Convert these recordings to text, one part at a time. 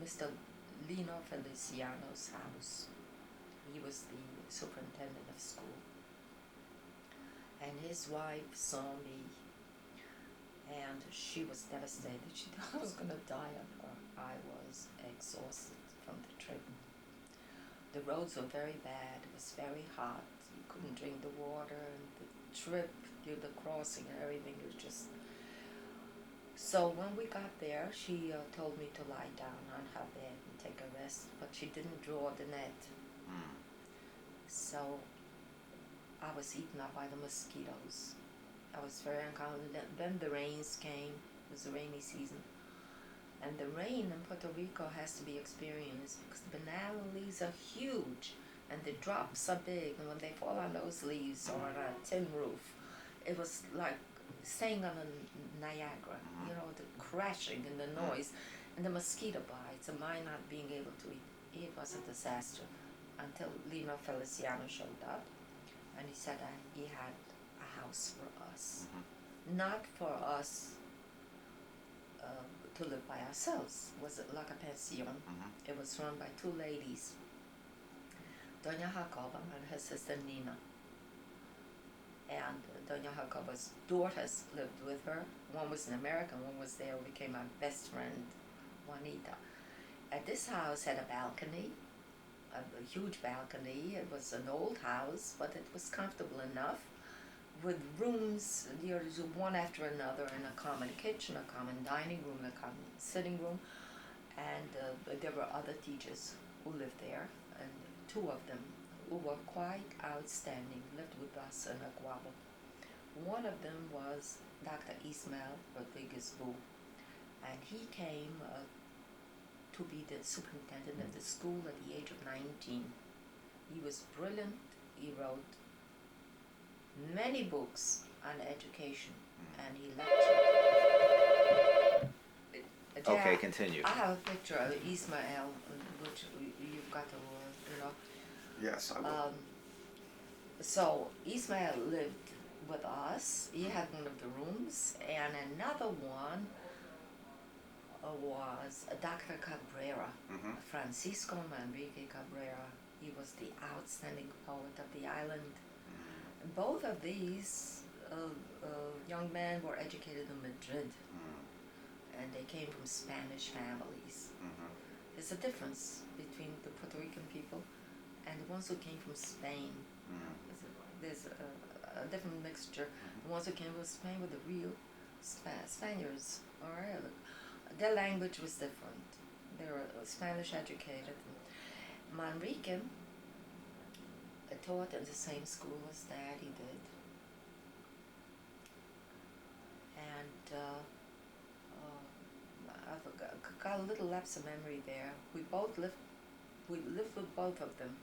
Mr. Lino Feliciano's house. He was the superintendent of school. And his wife saw me, and she was devastated. She thought I was going to die of her. I was exhausted from the trip. The roads were very bad. It was very hot. You couldn't drink the water, and the trip, the crossing and everything was just... So when we got there, she told me to lie down on her bed and take a rest, but she didn't draw the net. So I was eaten up by the mosquitoes. I was very uncomfortable. Then the rains came. It was a rainy season. And the rain in Puerto Rico has to be experienced because the banana leaves are huge and the drops are big. And when they fall on those leaves or on a tin roof, it was like staying on a Niagara, the crashing and the noise and the mosquito bites and my not being able to eat. It was a disaster until Lino Feliciano showed up and he said that he had a house for us. Not for us to live by ourselves. It was like a pension. It was run by two ladies, Doña Jacoba and her sister Nina. And Doña Jacoba's daughters lived with her. One was an American, one was there, became my best friend, Juanita. And this house had a balcony, a huge balcony. It was an old house, but it was comfortable enough with rooms, one after another, and a common kitchen, a common dining room, a common sitting room. And there were other teachers who lived there, and two of them who were quite outstanding, lived with us in Aguabo. One of them was Dr. Ismael Rodriguez-Boo, and he came to be the superintendent of the school at the age of 19. He was brilliant. He wrote many books on education, and he lectured. Okay, continue. I have a picture of Ismael, which you've got to, Yes, I will. So Ismael lived with us. He had one of the rooms, and another one was Dr. Cabrera, Francisco Manrique Cabrera. He was the outstanding poet of the island. Both of these young men were educated in Madrid, and they came from Spanish families. There's a difference between the Puerto Rican people and the ones who came from Spain. There's a different mixture. The ones who came from Spain were the real Spaniards. Their language was different. They were Spanish educated. Manrique taught in the same school as Daddy did. And I've got a little lapse of memory there. We lived with both of them.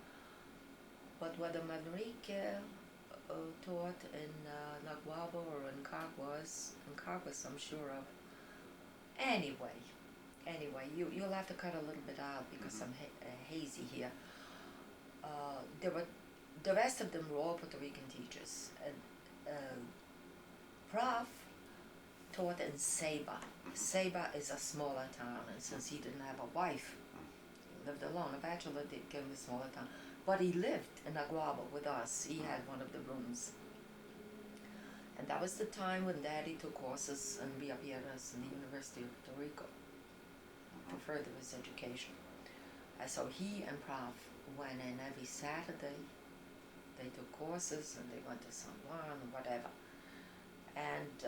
But whether Manrique taught in Naguabo or in Caguas I'm sure of. Anyway, you'll have to cut a little bit out because I'm hazy here. The rest of them were all Puerto Rican teachers. Prof taught in Ceiba. Ceiba is a smaller town, and since he didn't have a wife, he lived alone. A bachelor did give him a smaller town. But he lived in Aguabo with us. He had one of the rooms. And that was the time when Daddy took courses in Villa Piedras in the University of Puerto Rico to further his education. And so he and Prof went in every Saturday. They took courses and they went to San Juan or whatever. And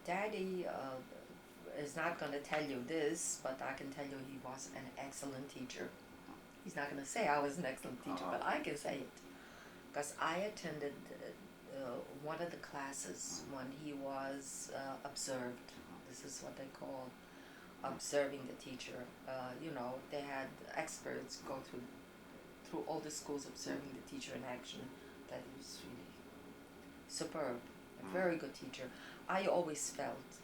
Daddy is not going to tell you this, but I can tell you he was an excellent teacher. He's not going to say I was an excellent teacher, but I can say it. Because I attended one of the classes when he was observed. This is what they call observing the teacher. They had experts go through all the schools observing the teacher in action. That he was really superb, a very good teacher. I always felt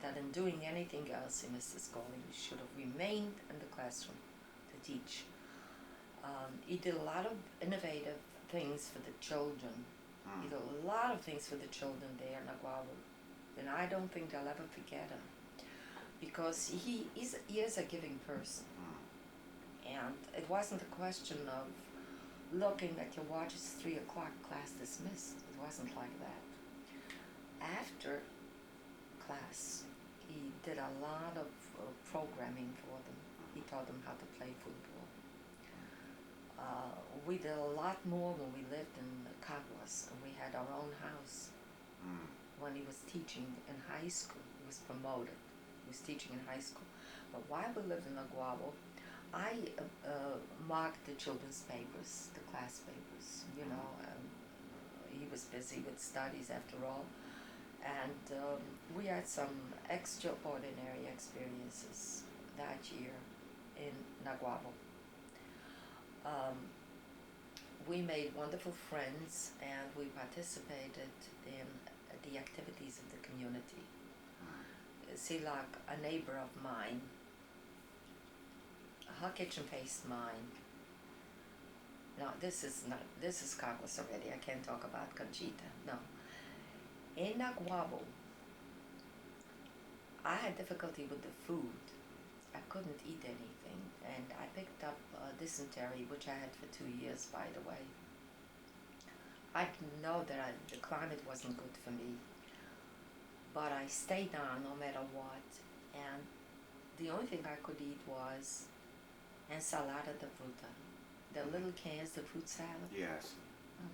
that in doing anything else in Mr. Schooling, he should have remained in the classroom to teach. He did a lot of innovative things for the children. He did a lot of things for the children there in Aguabo, and I don't think they'll ever forget him. because he is a giving person. And it wasn't a question of looking at your watch, it's 3 o'clock, class dismissed. It wasn't like that. After class, he did a lot of programming for them. He taught them how to play football. We did a lot more when we lived in Caguas, and we had our own house. When he was teaching in high school, he was promoted. He was teaching in high school. But while we lived in Naguabo, I marked the children's papers, the class papers, you know. He was busy with studies after all. And we had some extraordinary experiences that year in Naguabo. We made wonderful friends, and we participated in the activities of the community. See, like a neighbor of mine, her kitchen faced mine. No, this is Caguas already. I can't talk about Conchita. No. In Naguabo, I had difficulty with the food. I couldn't eat anything, and I picked up dysentery, which I had for 2 years, by the way. I didn't know that the climate wasn't good for me, but I stayed on no matter what, and the only thing I could eat was ensalada de fruta, the little cans, the fruit salad. Yes.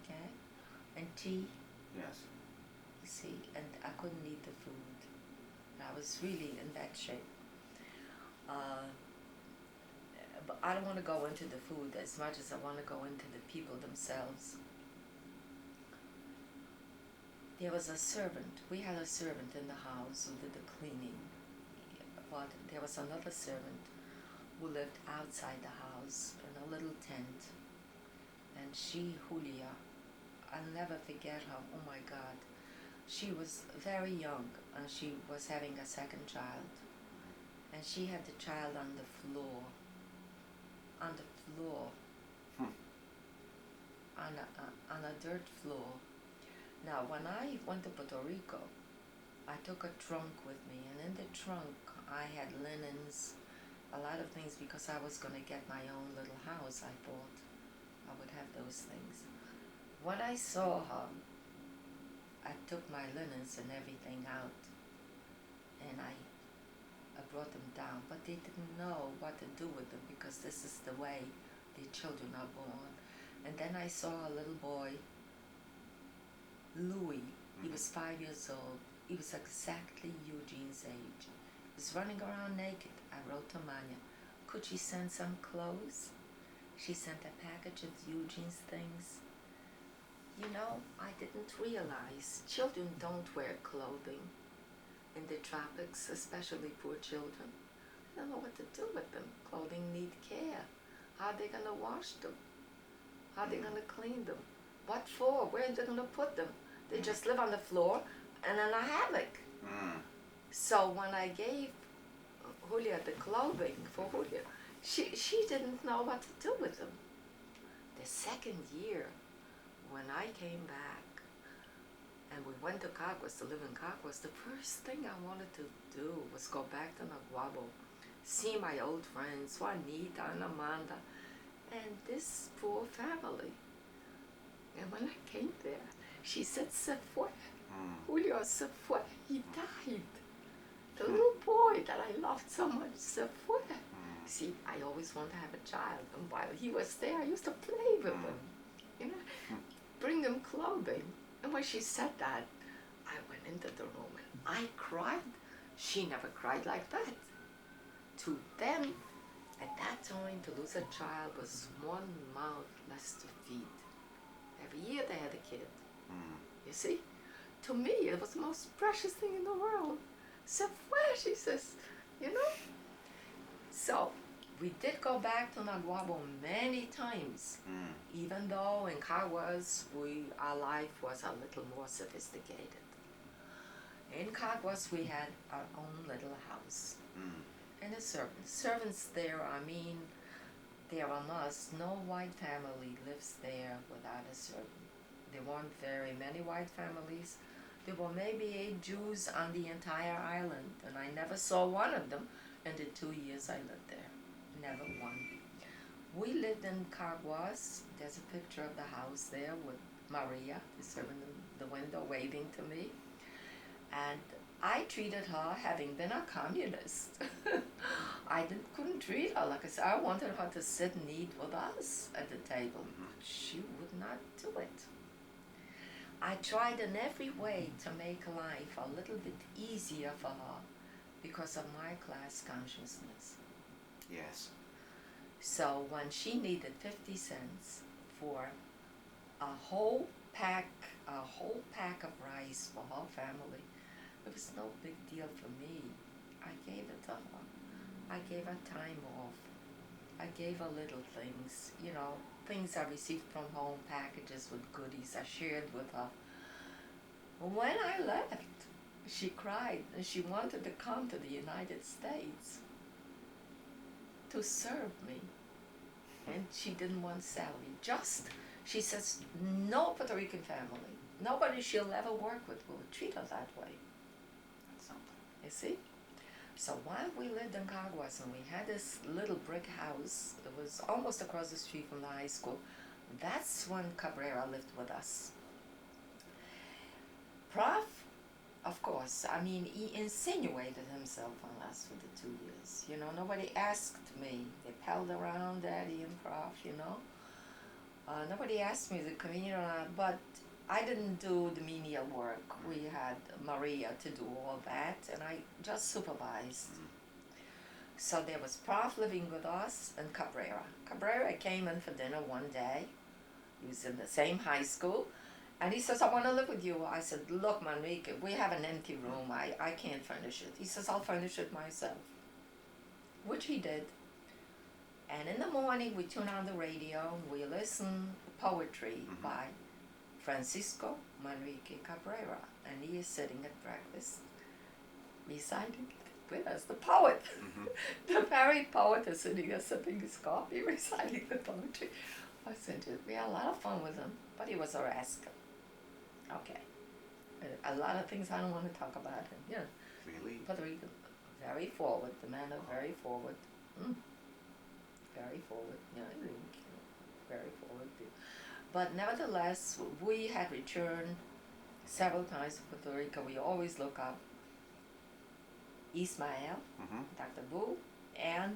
Okay, and tea. Yes. You see, and I couldn't eat the food. I was really in bad shape. But I don't want to go into the food as much as I want to go into the people themselves. There was a servant. We had a servant in the house who did the cleaning. But there was another servant who lived outside the house in a little tent. And she, Julia, I'll never forget her. Oh my God. She was very young, and she was having a second child. And she had the child on the floor. On the floor. On a dirt floor. Now, when I went to Puerto Rico, I took a trunk with me, and in the trunk I had linens, a lot of things, because I was going to get my own little house. I thought I would have those things. When I saw her, I took my linens and everything out, and I brought them down, but they didn't know what to do with them, because this is the way the children are born. And then I saw a little boy, Louis. He was 5 years old. He was exactly Eugene's age. He was running around naked. I wrote to Manya, could she send some clothes? She sent a package of Eugene's things. You know, I didn't realize children don't wear clothing in the tropics, especially poor children. I don't know what to do with them. Clothing need care. How are they going to wash them? How are they going to clean them? What for? Where are they going to put them? They just live on the floor and in a hammock. So when I gave Julia the clothing for Julia, she didn't know what to do with them. The second year, when I came back and we went to Caguas to live in Caguas, the first thing I wanted to do was go back to Naguabo, see my old friends, Juanita and Amanda, and this poor family. And when I came there, she said, se fue. Julio se fue. He died. The little boy that I loved so much, se fue. See, I always wanted to have a child, and while he was there, I used to play with him, you know, bring him clothing. And when she said that, I went into the room and I cried. She never cried like that. To them, at that time, to lose a child was one mouth less to feed. Every year they had a kid. You see? To me, it was the most precious thing in the world. So where, she says, you know? So, we did go back to Naguabo many times, even though in Caguas, our life was a little more sophisticated. In Caguas, we had our own little house. And a servant. Servants there, I mean, there are must. No white family lives there without a servant. There weren't very many white families. There were maybe 8 Jews on the entire island, and I never saw one of them in the 2 years I lived there. Never one. We lived in Caguas. There's a picture of the house there with Maria serving the window, waving to me. And I treated her, having been a communist. I couldn't treat her like I said. I wanted her to sit and eat with us at the table. She would not do it. I tried in every way to make life a little bit easier for her because of my class consciousness. Yes. So when she needed 50 cents for a whole pack of rice for her family, it was no big deal for me. I gave it to her. I gave her time off. I gave her little things, things I received from home, packages with goodies I shared with her. When I left, she cried and she wanted to come to the United States to serve me. And she didn't want salary. She says, no Puerto Rican family, nobody she'll ever work with will treat her that way. That's something. You see? So while we lived in Caguas and we had this little brick house, it was almost across the street from the high school, that's when Cabrera lived with us. Prof, of course, he insinuated himself on us for the 2 years. Nobody asked me. They palled around Daddy and Prof, Nobody asked me to come in or not, but I didn't do the menial work. We had Maria to do all that, and I just supervised. So there was Prof living with us and Cabrera. Cabrera came in for dinner one day. He was in the same high school. And he says, I want to live with you. I said, look, Manrique, we have an empty room. I can't furnish it. He says, I'll furnish it myself. Which he did. And in the morning, we tune on the radio. We listen to poetry by Francisco Manrique Cabrera. And he is sitting at breakfast, reciting with us, the poet. The very poet is sitting there sipping his coffee, reciting the poetry. I said, we had a lot of fun with him, but he was a rascal. Okay. A lot of things I don't want to talk about him. Really? Puerto Rican, very forward. The man is very forward. Very forward. Very forward. But nevertheless, we had returned several times to Puerto Rico. We always look up Ismael, Dr. Boo, and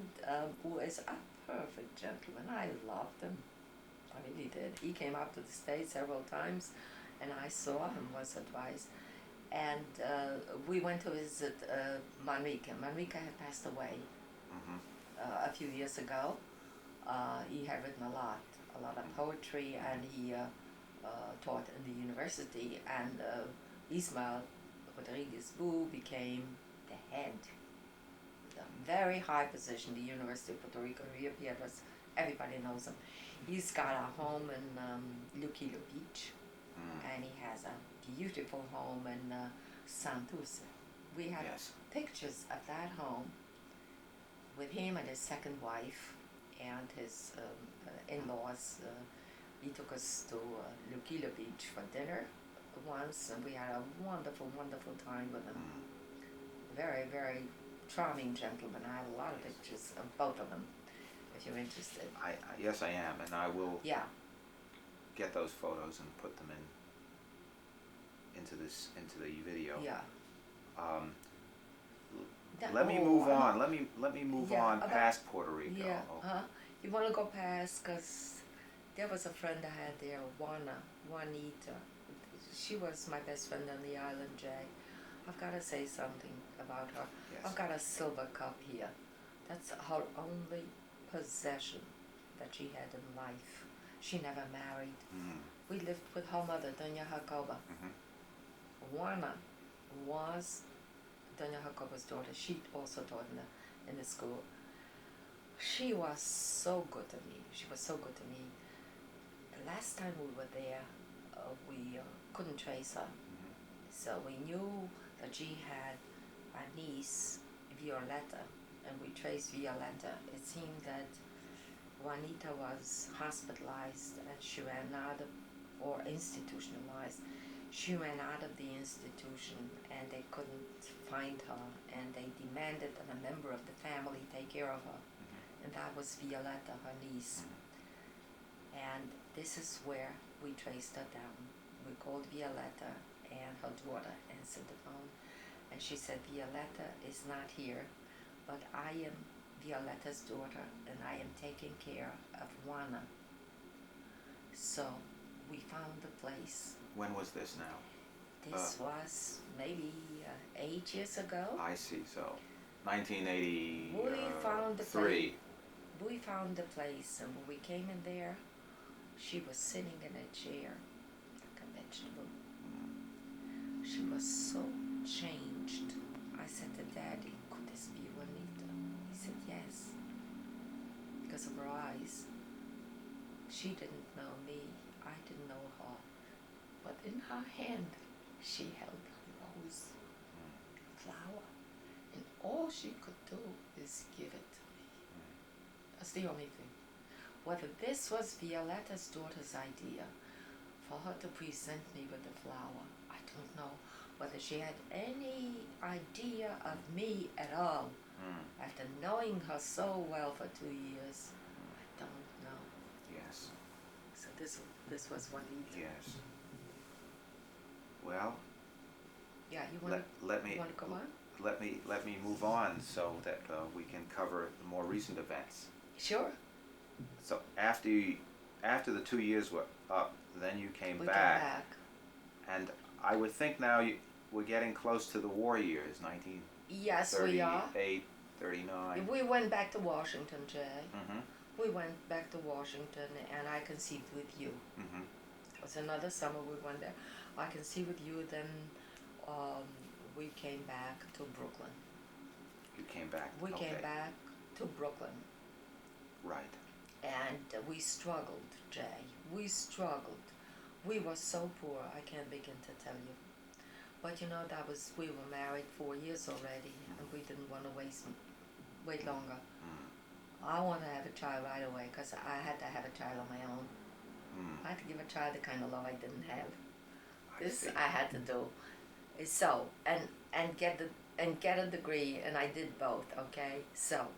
who is a perfect gentleman. I loved him. I really did. He came up to the States several times, and I saw him once or twice. And we went to visit Manrique. Manrique had passed away a few years ago. He had written a lot of poetry, and he taught in the university. And Ismael Rodriguez Boo became the head, a very high position, the University of Puerto Rico, Rio Piedras. Everybody knows him. He's got a home in Luquillo Beach, and he has a beautiful home in Santurce. We have pictures of that home with him and his second wife and his in-laws. He took us to Luquillo Beach for dinner once, and we had a wonderful, wonderful time with him. Very, very charming gentleman. I have a lot of pictures of both of them, if you're interested. Yes, I am, and I will get those photos and put them into the video. Yeah. Let me move on. Let me move on past Puerto Rico. Yeah. You want to go past, because there was a friend I had there, Juanita. She was my best friend on the island, Jay. I've got to say something about her. Yes. I've got a silver cup here. That's her only possession that she had in life. She never married. We lived with her mother, Doña Jacoba. Juana was Doña Jacoba's daughter. She also taught in the school. She was so good to me. She was so good to me. The last time we were there, we couldn't trace her. So we knew that she had a niece, Violeta, and we traced Violeta. It seemed that Juanita was hospitalized and she ran out of, or institutionalized. She ran out of the institution and they couldn't find her, and they demanded that a member of the family take care of her. And that was Violetta, her niece. And this is where we traced her down. We called Violetta, and her daughter answered the phone. And she said, Violetta is not here, but I am Violetta's daughter, and I am taking care of Juana. So we found the place. When was this now? This was maybe 8 years ago. I see, so 1983. We found the place, and when we came in there, she was sitting in a chair like a vegetable. She was so changed. I said to Daddy, could this be Juanita? He said yes, because of her eyes. She didn't know me, I didn't know her, but in her hand she held a rose, a flower, and all she could do is give it to me. That's the only thing. Whether this was Violetta's daughter's idea for her to present me with the flower, I don't know. Whether she had any idea of me at all, after knowing her so well for 2 years, I don't know. Yes. So this was Juanita. Yes. Well. Yeah, you want to go on? Let me move on so that we can cover the more recent events. Sure. So after the 2 years were up, then you came back. Came back. And I would think now we're getting close to the war years, 1938, yes, we are. 39. We went back to Washington, Jay. We went back to Washington, and I conceived with you. It was another summer we went there. I conceived with you, then we came back to Brooklyn. You came back? We came back to Brooklyn. Right. And we struggled, Jay. We struggled. We were so poor, I can't begin to tell you. But you know, we were married 4 years already, and we didn't want to wait longer. I wanted to have a child right away, because I had to have a child on my own. I had to give a child the kind of love I didn't have. I had to do. So, and get a degree, and I did both, okay? So,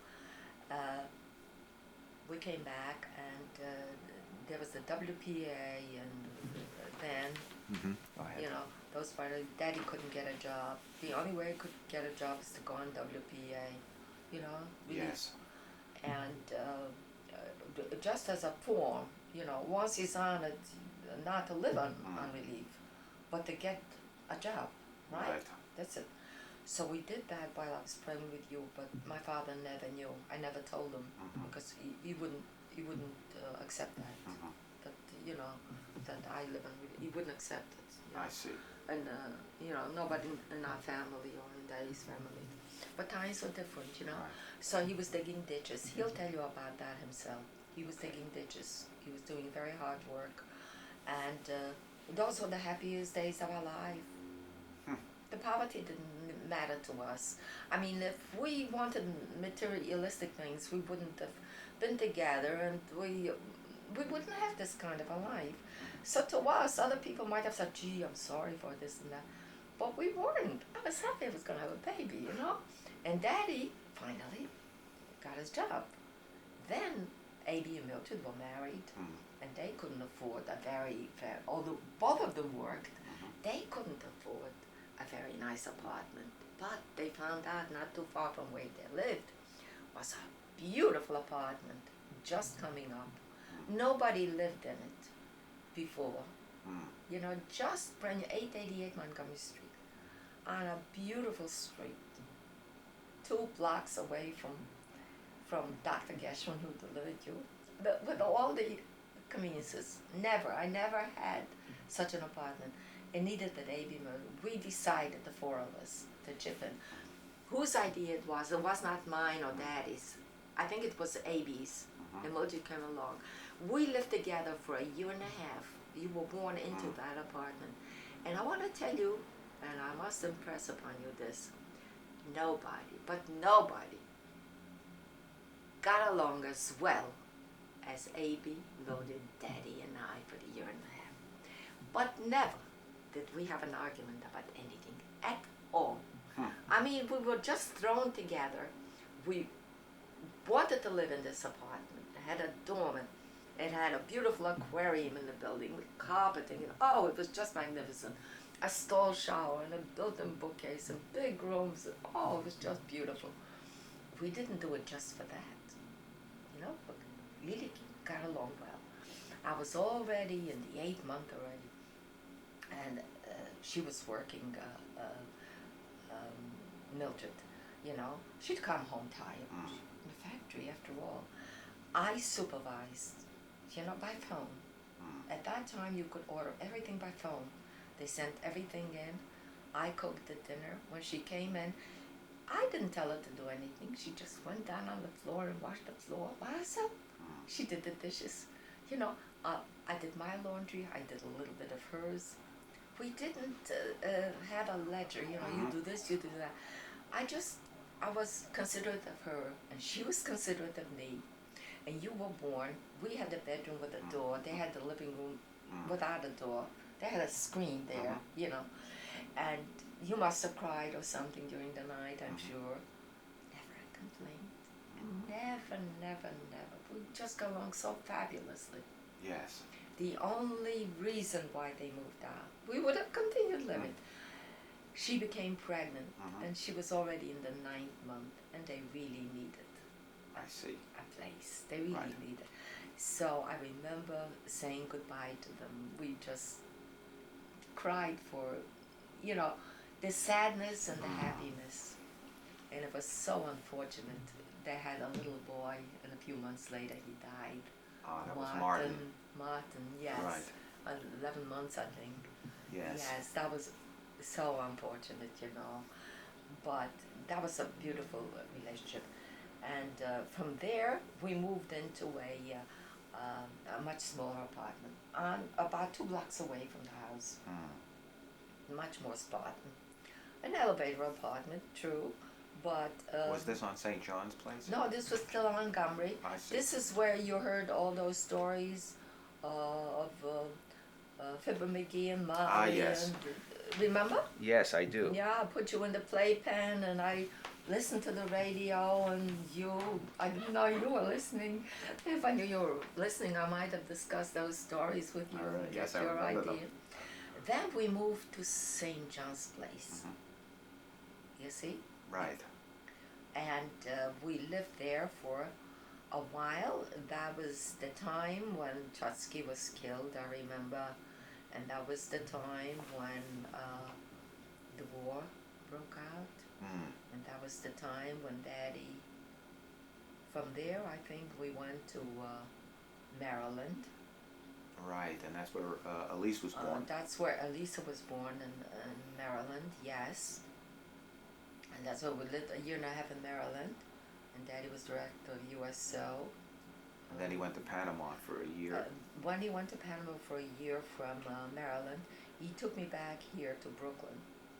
we came back, and there was the WPA, and then, you know, those parties, Daddy couldn't get a job. The only way he could get a job is to go on WPA, you know? Yes. And just as a form, you know, once he's on it, not to live on relief, but to get a job, right? That's it. So we did that while I was praying with you, but my father never knew. I never told him, because he wouldn't accept that. That, you know, that I live on relief. He wouldn't accept it. You know? I see. And, you know, nobody in our family or in Daddy's family. But times were different, you know. So he was digging ditches. He'll tell you about that himself. He was digging ditches. He was doing very hard work. And those were the happiest days of our life. The poverty didn't matter to us. I mean, if we wanted materialistic things, we wouldn't have been together, and we wouldn't have this kind of a life. So to us, other people might have said, gee, I'm sorry for this and that. But we weren't. I was happy I was going to have a baby, you know. And Daddy finally got his job. Then A.B. and Mildred were married, and they couldn't afford although both of them worked, they couldn't afford a very nice apartment. But they found out not too far from where they lived was a beautiful apartment just coming up. Nobody lived in it before. You know, just brand new, 888 Montgomery Street, on a beautiful street, 2 blocks away from Dr. Gershwin, who delivered you, with all the conveniences. I never had such an apartment, and neither did A.B. Miller. We decided, the 4 of us, to chip in. Whose idea it was not mine or Daddy's. I think it was A.B.'s, and Mildred came along. We lived together for a year and a half. You were born into that apartment. And I want to tell you, and I must impress upon you this, nobody got along as well as A.B., Mildred, Daddy, and I for the year and a half. But never did we have an argument about anything at all. I mean, we were just thrown together. We wanted to live in this apartment. It had a dorm. It had a beautiful aquarium in the building with carpeting. And, oh, it was just magnificent. A stall shower and a built-in bookcase and big rooms. And, oh, it was just beautiful. We didn't do it just for that. You know, but really got along well. I was already in the 8th month already. And she was working Mildred, you know. She'd come home tired. In the factory, after all. I supervised, you know, by phone. At that time, you could order everything by phone. They sent everything in. I cooked the dinner. When she came in, I didn't tell her to do anything. She just went down on the floor and washed the floor by herself. She did the dishes. You know, I did my laundry. I did a little bit of hers. We didn't have a ledger, you know, you do this, you do that. I was considerate of her, and she was considerate of me. And you were born, we had the bedroom with a door, they had the living room without a door. They had a screen there, you know. And you must have cried or something during the night, I'm sure. Never a complaint. Never, never, never. We just got along so fabulously. Yes. The only reason why they moved out, we would have continued living. She became pregnant, and she was already in the 9th month, and they really needed I see. a place. They really needed. So I remember saying goodbye to them. We just cried for, you know, the sadness and the happiness. And it was so unfortunate. They had a little boy, and a few months later he died. That was Martin. Martin, yes. Right. 11 months, I think. Yes. Yes, that was so unfortunate, you know. But that was a beautiful relationship. And from there, we moved into a much smaller apartment, about 2 blocks away from the house. Much more Spartan. An elevator apartment, true. But was this on St. John's Place? No, this was still on Montgomery. I see. This is where you heard all those stories of Fibber McGee and Molly. Yes. And, remember? Yes, I do. Yeah, I put you in the playpen, and I listened to the radio, and I didn't know you were listening. If I knew you were listening, I might have discussed those stories with you and Yes, get I your remember idea. them. Then we moved to St. John's Place. You see? Right. And we lived there for a while. That was the time when Trotsky was killed, I remember. And that was the time when the war broke out. And that was the time when Daddy, from there I think we went to Maryland. Right, and that's where Elise was born. That's where Elisa was born, in Maryland, yes. And that's where we lived a year and a half in Maryland. And Daddy was director of USO. And then he went to Panama for a year. When he went to Panama for a year from Maryland, he took me back here to Brooklyn.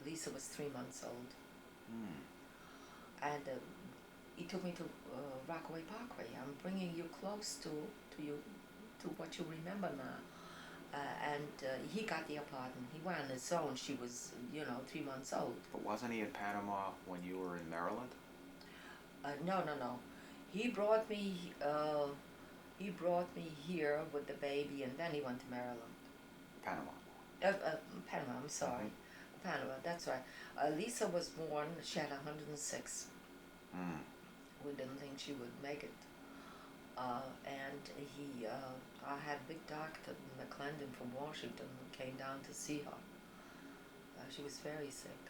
Lisa was 3 months old. And he took me to Rockaway Parkway. I'm bringing you close to what you remember now. He got the apartment. He went on his own. She was, 3 months old. But wasn't he in Panama when you were in Maryland? No. He brought me here with the baby, and then he went to Maryland. Panama. Panama, I'm sorry. Panama, that's right. Lisa was born, she had 106. We didn't think she would make it. I had a big doctor, McClendon from Washington, who came down to see her. She was very sick,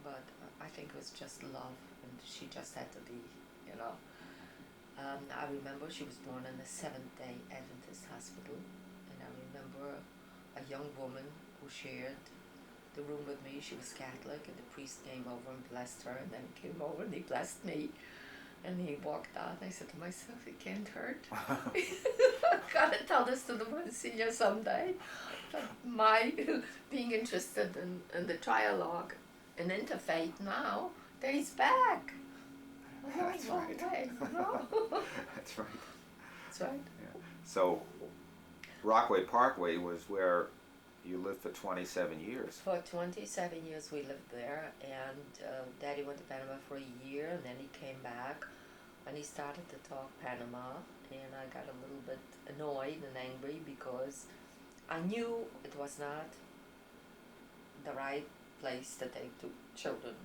but I think it was just love, and she just had to be, I remember she was born in the Seventh-day Adventist hospital, and I remember a young woman who shared the room with me. She was Catholic, and the priest came over and blessed her, and then came over and he blessed me. And he walked out, and I said to myself, it can't hurt. Gotta tell this to the Monsignor someday. But my being interested in the trialogue and interfaith now, that he's back. That's right. Way, That's right. That's right. Yeah. So, Rockaway Parkway was where You lived for 27 years. For 27 years we lived there, and Daddy went to Panama for a year, and then he came back, and he started to talk Panama, and I got a little bit annoyed and angry because I knew it was not the right place to take two children.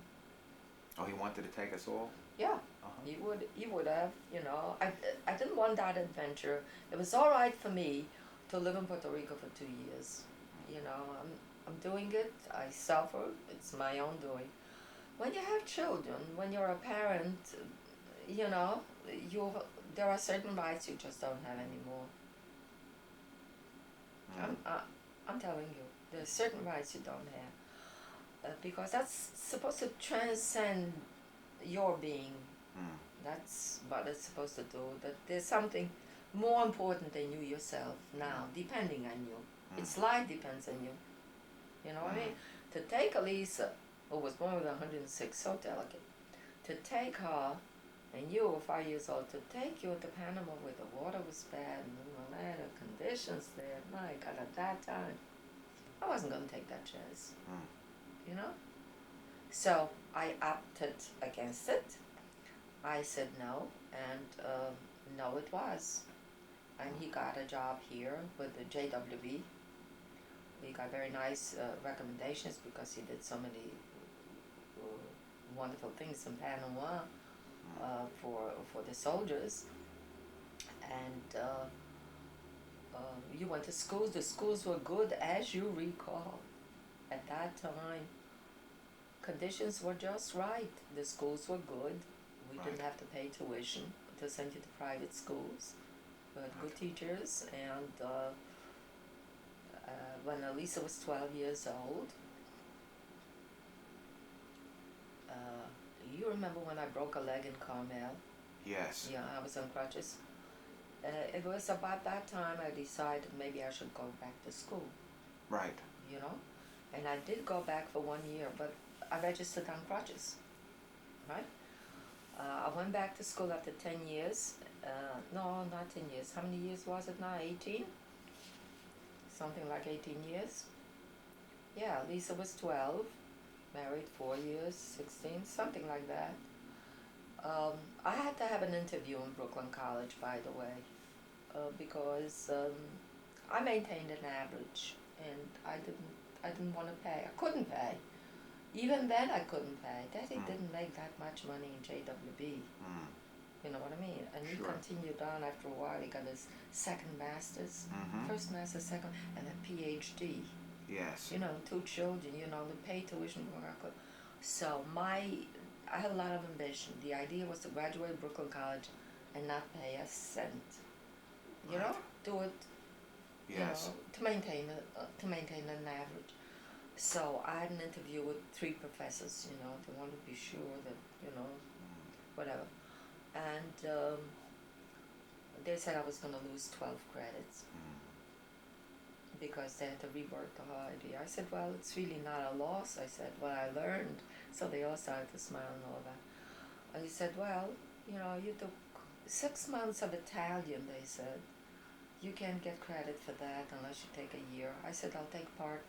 Oh, he wanted to take us all? Yeah, he would have, you know. I didn't want that adventure. It was all right for me to live in Puerto Rico for 2 years. You know, I'm doing it. I suffer. It's my own doing. When you have children, when you're a parent, you know, there are certain rights you just don't have anymore. I'm telling you, there's certain rights you don't have because that's supposed to transcend your being. That's what it's supposed to do. That there's something more important than you yourself now, depending on you. Its life depends on you. You know what I mean? To take Elisa, who was born with 106, so delicate, to take her, and you were 5 years old, to take you to Panama where the water was bad and the conditions there, my God, at that time, I wasn't going to take that chance. You know? So I opted against it. I said no, and no it was. And he got a job here with the JWB. He got very nice recommendations because he did so many wonderful things in Panama for the soldiers. And you went to schools. The schools were good, as you recall. At that time, conditions were just right. The schools were good. We didn't have to pay tuition to send you to private schools. We had good teachers, and when Elisa was 12 years old, you remember when I broke a leg in Carmel? Yes. Yeah, I was on crutches. It was about that time I decided maybe I should go back to school. Right. You know? And I did go back for 1 year, but I registered on crutches. Right? I went back to school after 10 years. No, not 10 years. How many years was it now? 18? Something like 18 years. Yeah, Lisa was 12. Married 4 years, 16, something like that. I had to have an interview in Brooklyn College, by the way, because I maintained an average, and I didn't want to pay. I couldn't pay. Even then, I couldn't pay. Daddy didn't make that much money in JWB. You know what I mean? And he continued on after a while. He got his second master's, first master's, second, and a PhD. Yes. You know, 2 children, you know, to pay tuition for I could. So I had a lot of ambition. The idea was to graduate Brooklyn College and not pay a cent. You know, do it. Yes. You know, to maintain an average. So I had an interview with 3 professors. You know, they wanted to be sure that whatever, and they said I was going to lose 12 credits. Because they had to rework the whole idea. I said, well, it's really not a loss. I said, well, I learned. So they all started to smile and all that. And he said, well, you took 6 months of Italian, they said. You can't get credit for that unless you take a year. I said, I'll take part